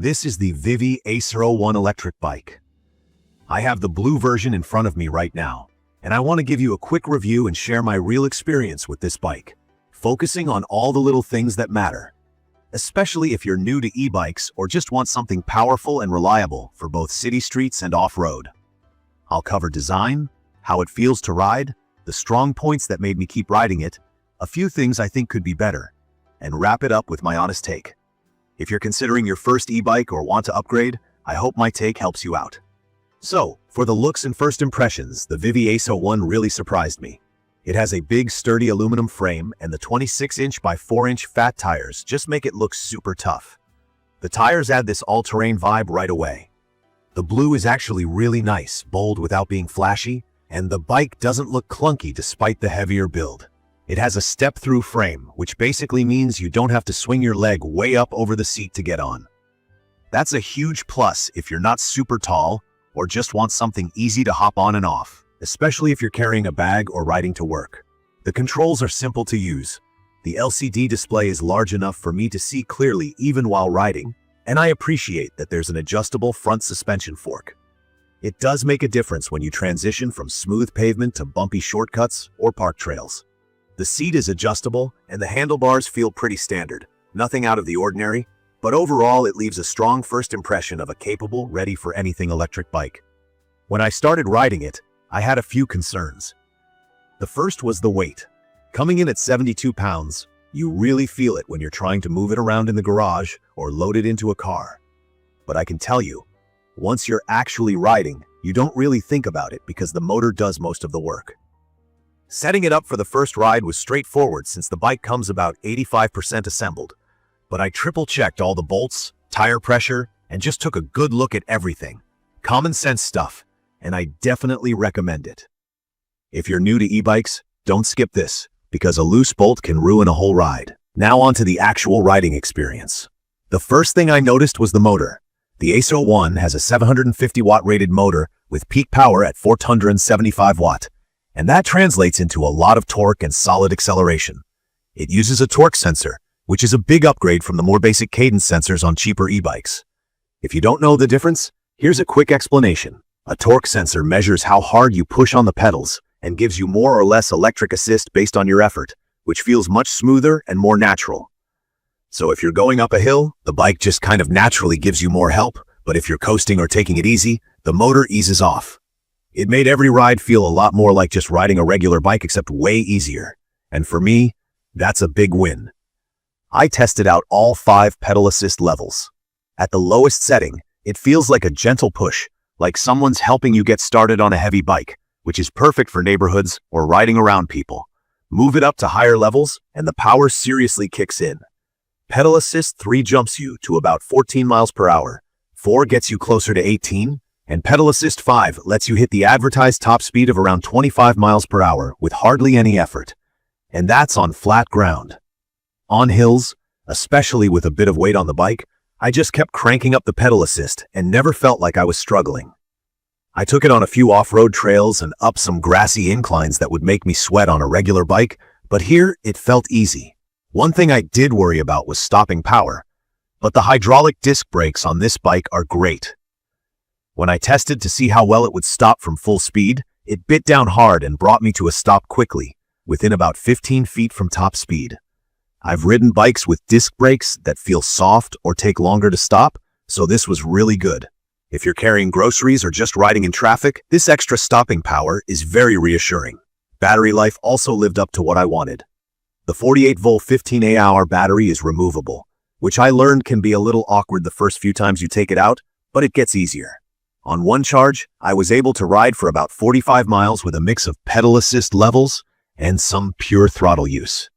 This is the Vivi ACE01 Electric Bike. I have the blue version in front of me right now, and I want to give you a quick review and share my real experience with this bike, focusing on all the little things that matter, especially if you're new to e-bikes or just want something powerful and reliable for both city streets and off-road. I'll cover design, how it feels to ride, the strong points that made me keep riding it, a few things I think could be better, and wrap it up with my honest take. If you're considering your first e-bike or want to upgrade, I hope my take helps you out. So, for the looks and first impressions, the Vivi ACE01 really surprised me. It has a big, sturdy aluminum frame, and the 26-inch by 4-inch fat tires just make it look super tough. The tires add this all-terrain vibe right away. The blue is actually really nice, bold without being flashy, and the bike doesn't look clunky despite the heavier build. It has a step-through frame, which basically means you don't have to swing your leg way up over the seat to get on. That's a huge plus if you're not super tall or just want something easy to hop on and off, especially if you're carrying a bag or riding to work. The controls are simple to use. The LCD display is large enough for me to see clearly even while riding, and I appreciate that there's an adjustable front suspension fork. It does make a difference when you transition from smooth pavement to bumpy shortcuts or park trails. The seat is adjustable, and the handlebars feel pretty standard, nothing out of the ordinary, but overall it leaves a strong first impression of a capable, ready-for-anything electric bike. When I started riding it, I had a few concerns. The first was the weight. Coming in at 72 pounds, you really feel it when you're trying to move it around in the garage or load it into a car. But I can tell you, once you're actually riding, you don't really think about it because the motor does most of the work. Setting it up for the first ride was straightforward since the bike comes about 85% assembled, but I triple-checked all the bolts, tire pressure, and just took a good look at everything. Common sense stuff, and I definitely recommend it. If you're new to e-bikes, don't skip this, because a loose bolt can ruin a whole ride. Now on to the actual riding experience. The first thing I noticed was the motor. The ACE01 has a 750-watt rated motor with peak power at 475 watt. And that translates into a lot of torque and solid acceleration. It uses a torque sensor, which is a big upgrade from the more basic cadence sensors on cheaper e-bikes. If you don't know the difference, here's a quick explanation. A torque sensor measures how hard you push on the pedals and gives you more or less electric assist based on your effort, which feels much smoother and more natural. So if you're going up a hill, the bike just kind of naturally gives you more help, but if you're coasting or taking it easy, the motor eases off. It made every ride feel a lot more like just riding a regular bike except way easier. And for me, that's a big win. I tested out all 5 pedal assist levels. At the lowest setting, it feels like a gentle push, like someone's helping you get started on a heavy bike, which is perfect for neighborhoods or riding around people. Move it up to higher levels, and the power seriously kicks in. Pedal assist 3 jumps you to about 14 miles per hour, 4 gets you closer to 18, and Pedal Assist 5 lets you hit the advertised top speed of around 25 miles per hour with hardly any effort. And that's on flat ground. On hills, especially with a bit of weight on the bike, I just kept cranking up the pedal assist and never felt like I was struggling. I took it on a few off-road trails and up some grassy inclines that would make me sweat on a regular bike, but here it felt easy. One thing I did worry about was stopping power, but the hydraulic disc brakes on this bike are great. When I tested to see how well it would stop from full speed, it bit down hard and brought me to a stop quickly, within about 15 feet from top speed. I've ridden bikes with disc brakes that feel soft or take longer to stop, so this was really good. If you're carrying groceries or just riding in traffic, this extra stopping power is very reassuring. Battery life also lived up to what I wanted. The 48-volt 15Ah battery is removable, which I learned can be a little awkward the first few times you take it out, but it gets easier. On one charge, I was able to ride for about 45 miles with a mix of pedal assist levels and some pure throttle use.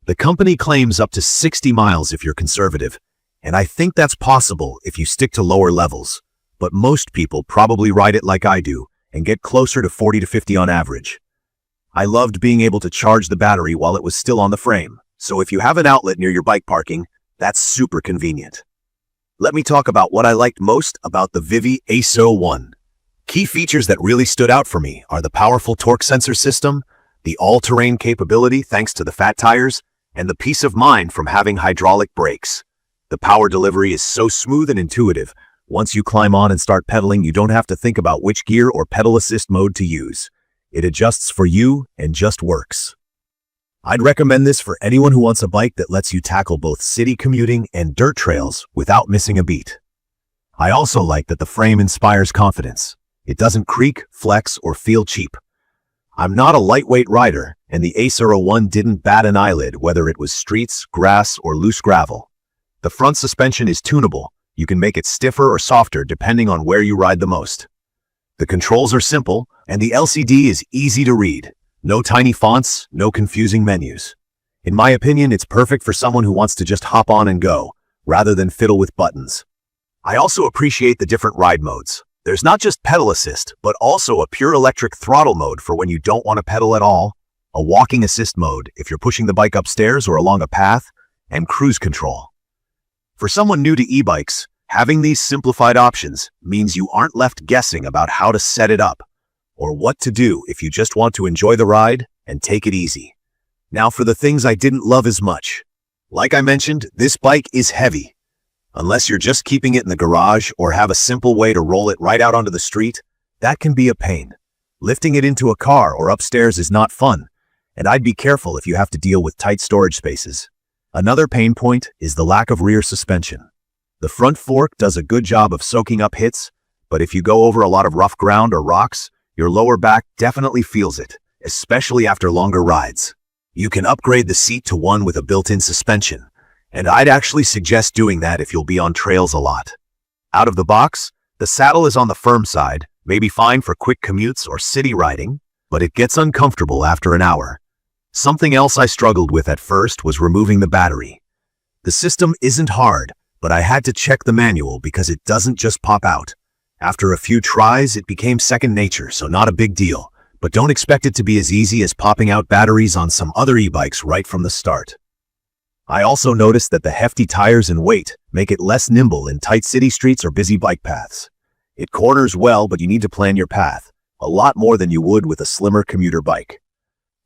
The company claims up to 60 miles if you're conservative, and I think that's possible if you stick to lower levels, but most people probably ride it like I do and get closer to 40 to 50 on average. I loved being able to charge the battery while it was still on the frame, so if you have an outlet near your bike parking, that's super convenient. Let me talk about what I liked most about the Vivi ACE01. Key features that really stood out for me are the powerful torque sensor system, the all-terrain capability thanks to the fat tires, and the peace of mind from having hydraulic brakes. The power delivery is so smooth and intuitive. Once you climb on and start pedaling, you don't have to think about which gear or pedal assist mode to use. It adjusts for you and just works. I'd recommend this for anyone who wants a bike that lets you tackle both city commuting and dirt trails without missing a beat. I also like that the frame inspires confidence. It doesn't creak, flex, or feel cheap. I'm not a lightweight rider, and the ACE01 didn't bat an eyelid whether it was streets, grass, or loose gravel. The front suspension is tunable. You can make it stiffer or softer depending on where you ride the most. The controls are simple, and the LCD is easy to read. No tiny fonts, no confusing menus. In my opinion, it's perfect for someone who wants to just hop on and go, rather than fiddle with buttons. I also appreciate the different ride modes. There's not just pedal assist, but also a pure electric throttle mode for when you don't want to pedal at all, a walking assist mode if you're pushing the bike upstairs or along a path, and cruise control. For someone new to e-bikes, having these simplified options means you aren't left guessing about how to set it up, or what to do if you just want to enjoy the ride and take it easy. Now for the things I didn't love as much. Like I mentioned, this bike is heavy. Unless you're just keeping it in the garage or have a simple way to roll it right out onto the street, that can be a pain. Lifting it into a car or upstairs is not fun, and I'd be careful if you have to deal with tight storage spaces. Another pain point is the lack of rear suspension. The front fork does a good job of soaking up hits, but if you go over a lot of rough ground or rocks, your lower back definitely feels it, especially after longer rides. You can upgrade the seat to one with a built-in suspension, and I'd actually suggest doing that if you'll be on trails a lot. Out of the box, the saddle is on the firm side, maybe fine for quick commutes or city riding, but it gets uncomfortable after an hour. Something else I struggled with at first was removing the battery. The system isn't hard, but I had to check the manual because it doesn't just pop out. After a few tries, it became second nature, so not a big deal, but don't expect it to be as easy as popping out batteries on some other e-bikes right from the start. I also noticed that the hefty tires and weight make it less nimble in tight city streets or busy bike paths. It corners well, but you need to plan your path, a lot more than you would with a slimmer commuter bike.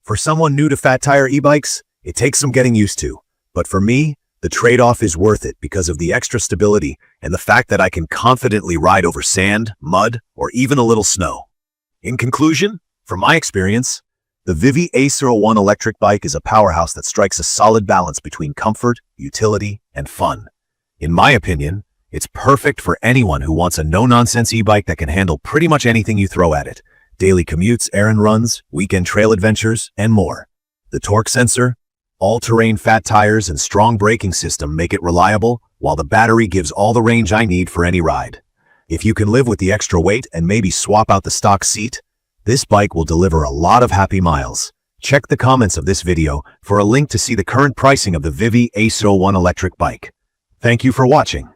For someone new to fat tire e-bikes, it takes some getting used to, but for me, the trade-off is worth it because of the extra stability and the fact that I can confidently ride over sand, mud, or even a little snow. In conclusion, from my experience, the Vivi ACE01 Electric Bike is a powerhouse that strikes a solid balance between comfort, utility, and fun. In my opinion, it's perfect for anyone who wants a no-nonsense e-bike that can handle pretty much anything you throw at it. Daily commutes, errand runs, weekend trail adventures, and more. The torque sensor, all-terrain fat tires, and strong braking system make it reliable, while the battery gives all the range I need for any ride. If you can live with the extra weight and maybe swap out the stock seat, this bike will deliver a lot of happy miles. Check the comments of this video for a link to see the current pricing of the Vivi ACE01 Electric Bike. Thank you for watching.